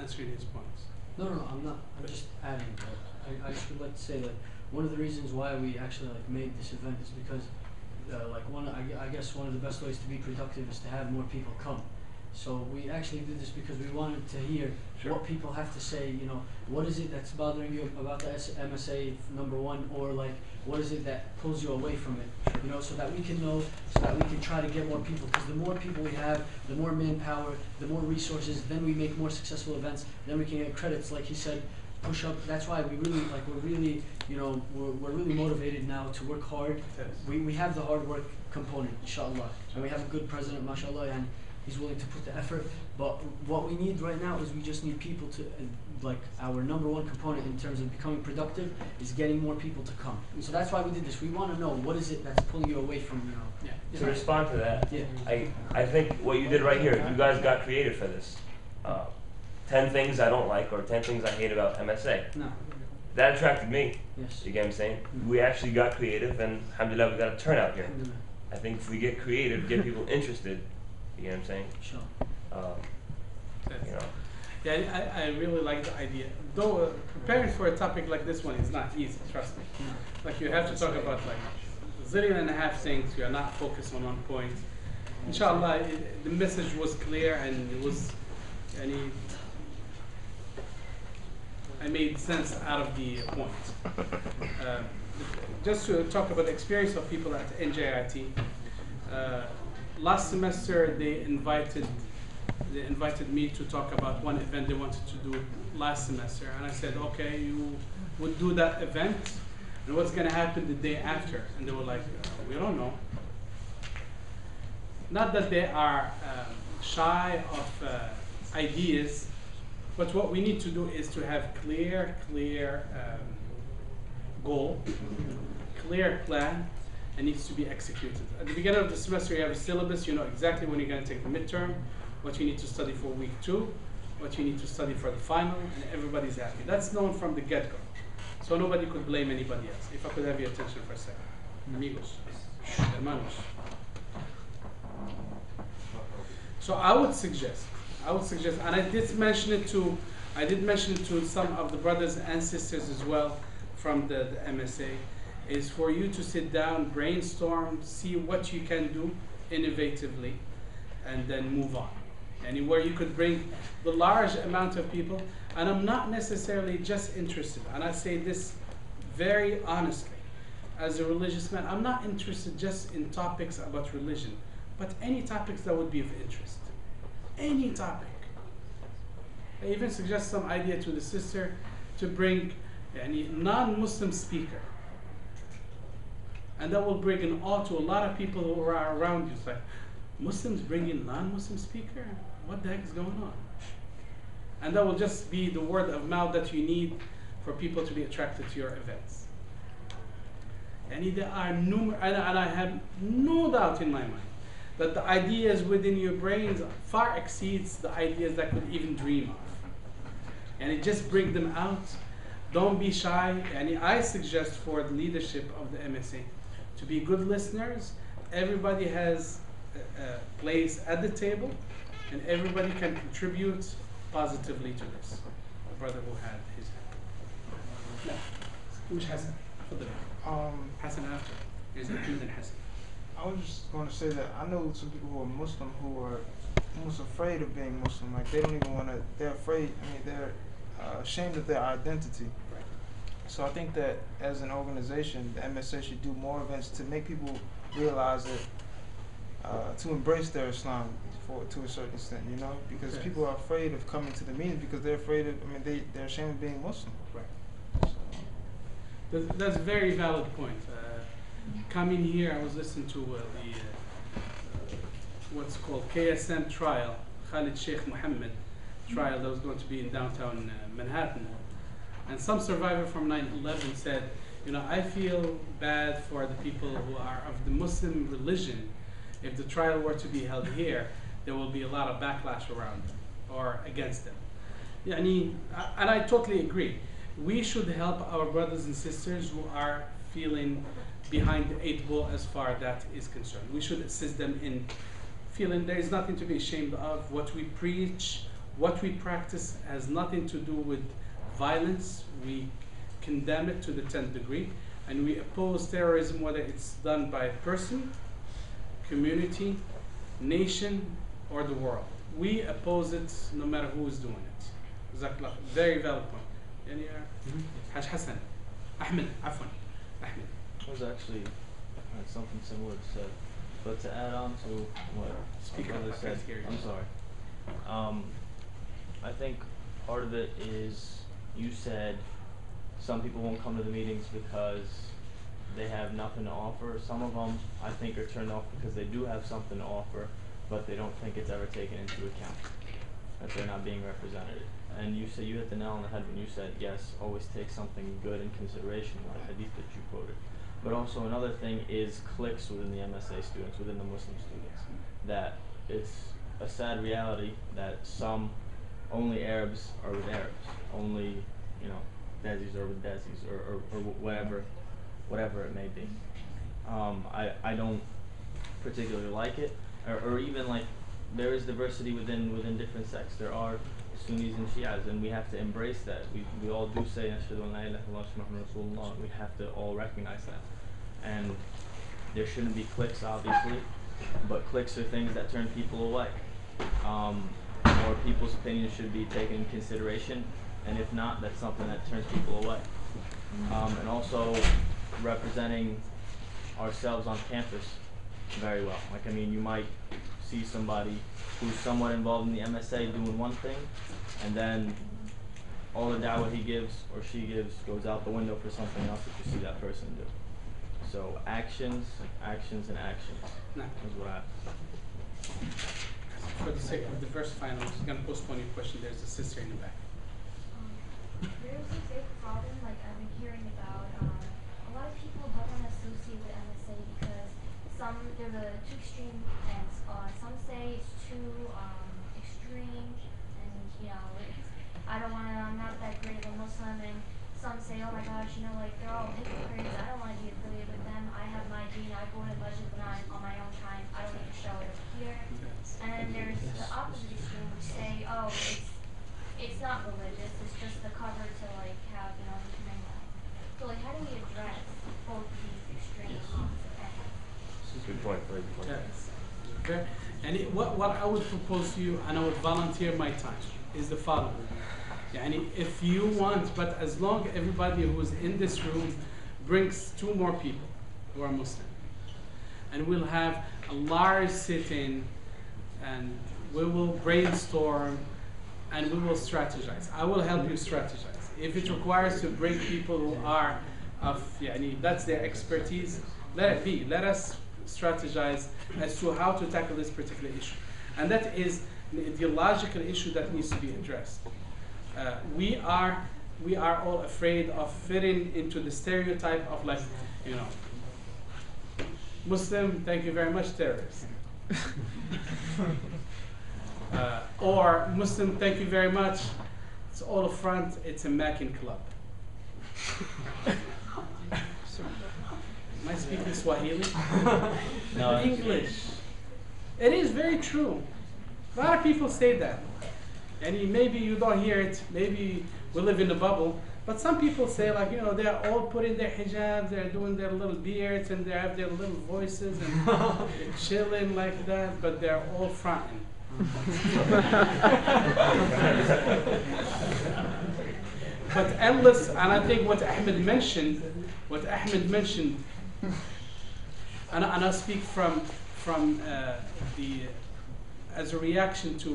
answering his points. No, I'm not. I'm just adding. I just would like to say that one of the reasons why we actually made this event is because I guess one of the best ways to be productive is to have more people come. So we actually did this because we wanted to hear what people have to say. You know, what is it that's bothering you about the MSA #1, or what is it that pulls you away from it? You know, so that we can know, so that we can try to get more people. Because the more people we have, the more manpower, the more resources. Then we make more successful events. Then we can get credits, like he said. Push up. That's why we're really motivated now to work hard. Yes. We have the hard work component, inshallah, and we have a good president, mashallah, and he's willing to put the effort. But what we need right now is we just need people to our #1 component in terms of becoming productive is getting more people to come. So that's why we did this. We want to know what is it that's pulling you away from To respond to that, Yeah. I think what you did right here, you guys got creative for this. 10 things I don't like or 10 things I hate about MSA. No. That attracted me. Yes. You get what I'm saying? Mm-hmm. We actually got creative, and alhamdulillah, we got a turnout here. Alhamdulillah. I think if we get creative, get people interested, you get what I'm saying? Sure. You know. Yeah, I really like the idea. Though preparing for a topic like this one is not easy, trust me. Like you have to talk about a zillion and a half things. You are not focused on one point. Inshallah, the message was clear and it was, I made sense out of the points. Just to talk about the experience of people at NJIT. Last semester they invited me to talk about one event they wanted to do last semester, and I said, okay, you would do that event, and what's going to happen the day after? And they were like, we don't know. Not that they are shy of ideas, but what we need to do is to have clear goal, clear plan, and needs to be executed. At the beginning of the semester, you have a syllabus. You know exactly when you're going to take the midterm, what you need to study for week 2, what you need to study for the final, and everybody's happy. That's known from the get-go. So nobody could blame anybody else. If I could have your attention for a second. Amigos, hermanos. So I would suggest, and I did mention it to some of the brothers and sisters as well from the MSA, is for you to sit down, brainstorm, see what you can do innovatively, and then move on. And where you could bring the large amount of people, and I'm not necessarily just interested, and I say this very honestly, as a religious man, I'm not interested just in topics about religion, but any topics that would be of interest. Any topic. I even suggest some idea to the sister to bring a non-Muslim speaker. And that will bring an awe to a lot of people who are around you. It's like, Muslims bringing non-Muslim speaker? What the heck is going on? And that will just be the word of mouth that you need for people to be attracted to your events. And there are and I have no doubt in my mind that the ideas within your brains far exceeds the ideas that could even dream of. And it just bring them out. Don't be shy. And I suggest for the leadership of the MSA to be good listeners. Everybody has a place at the table, and everybody can contribute positively to this. The brother who had his hand. No. Who's Hassan? Hassan after. There's Akeem and Hassan. I was just going to say that I know some people who are Muslim who are almost afraid of being Muslim. Like they don't even want to. They're afraid. I mean, they're ashamed of their identity. Right. So I think that as an organization, the MSA should do more events to make people realize that to embrace their Islam to a certain extent, you know, because okay. people are afraid of coming to the meetings because they're afraid of. I mean, they're ashamed of being Muslim. Right. So. That's a very valid point. Coming here, I was listening to what's called KSM trial, Khalid Sheikh Mohammed trial that was going to be in downtown Manhattan. And some survivor from 9/11 said, you know, I feel bad for the people who are of the Muslim religion. If the trial were to be held here, there will be a lot of backlash around them or against them. And I totally agree. We should help our brothers and sisters who are feeling behind the 8 ball as far as that is concerned. We should assist them in feeling there is nothing to be ashamed of. What we preach, What we practice has nothing to do with violence. We condemn it to the 10th degree, and we oppose terrorism whether it's done by a person, community, nation, or the world. We oppose it no matter who is doing it. Jazakallah. Very valid point. يعني Haj Hassan, Ahmed, Afwan, Ahmed. It was actually something similar to said, but to add on to what Speak my up, brother I said, can't hear you. I'm sorry. I think part of it is you said some people won't come to the meetings because they have nothing to offer. Some of them, I think, are turned off because they do have something to offer, but they don't think it's ever taken into account, that they're not being represented. And you said, you hit the nail on the head when you said, yes, always take something good in consideration, like the hadith that you quoted. But also another thing is cliques within the MSA students, within the Muslim students, that it's a sad reality that only Arabs are with Arabs, only, Dezis are with Dezis, or whatever it may be. I don't particularly like it, or even like, there is diversity within different sects. There are Sunnis and Shias, and we have to embrace that. We all do say Ashhadu an la ilaha illallah Muhammadur Rasulullah. We have to all recognize that. And there shouldn't be cliques, obviously, but cliques are things that turn people away. Or people's opinions should be taken in consideration, and if not, that's something that turns people away. And also representing ourselves on campus very well. Like, you might see somebody who's somewhat involved in the MSA doing one thing, and then all the da'wah he gives or she gives goes out the window for something else that you see that person do. So actions, actions, and actions is what I. For the sake of diversifying, I'm just going to postpone your question. There's a sister in the back. There's a big problem, like I've been hearing about, a lot of people don't want to associate with MSA because there are two extreme ends. Some say it's too extreme, and I'm not that great of a Muslim, and some say, oh my gosh, they're all hypocrites, I don't want to be affiliated with them, I have my deen, I go to masjid when I'm on my own time, I don't need to show it here. And then there's the opposite extreme, which say, oh, it's not religious, it's just the cover to have, human life. So how do we address both these extremes? Good point, very good point. Yes. Okay. And what I would propose to you, and I would volunteer my time, is the following. If you want, but as long everybody who is in this room brings 2 more people who are Muslim, and we'll have a large sit-in, and we will brainstorm, and we will strategize. I will help you strategize. If it requires to bring people who are that's their expertise, let it be. Let us strategize as to how to tackle this particular issue. And that is an ideological issue that needs to be addressed. We are all afraid of fitting into the stereotype of Muslim, thank you very much, terrorist. Or Muslim, thank you very much, it's all a front, it's a Mackin club. Am I speaking Swahili? No, English. It is very true. A lot of people say that. And maybe you don't hear it, maybe we live in a bubble, but some people say they're all putting their hijabs, they're doing their little beards, and they have their little voices, and they're chilling like that, but they're all fronting. But endless, and I think what Ahmed mentioned, and I speak from as a reaction to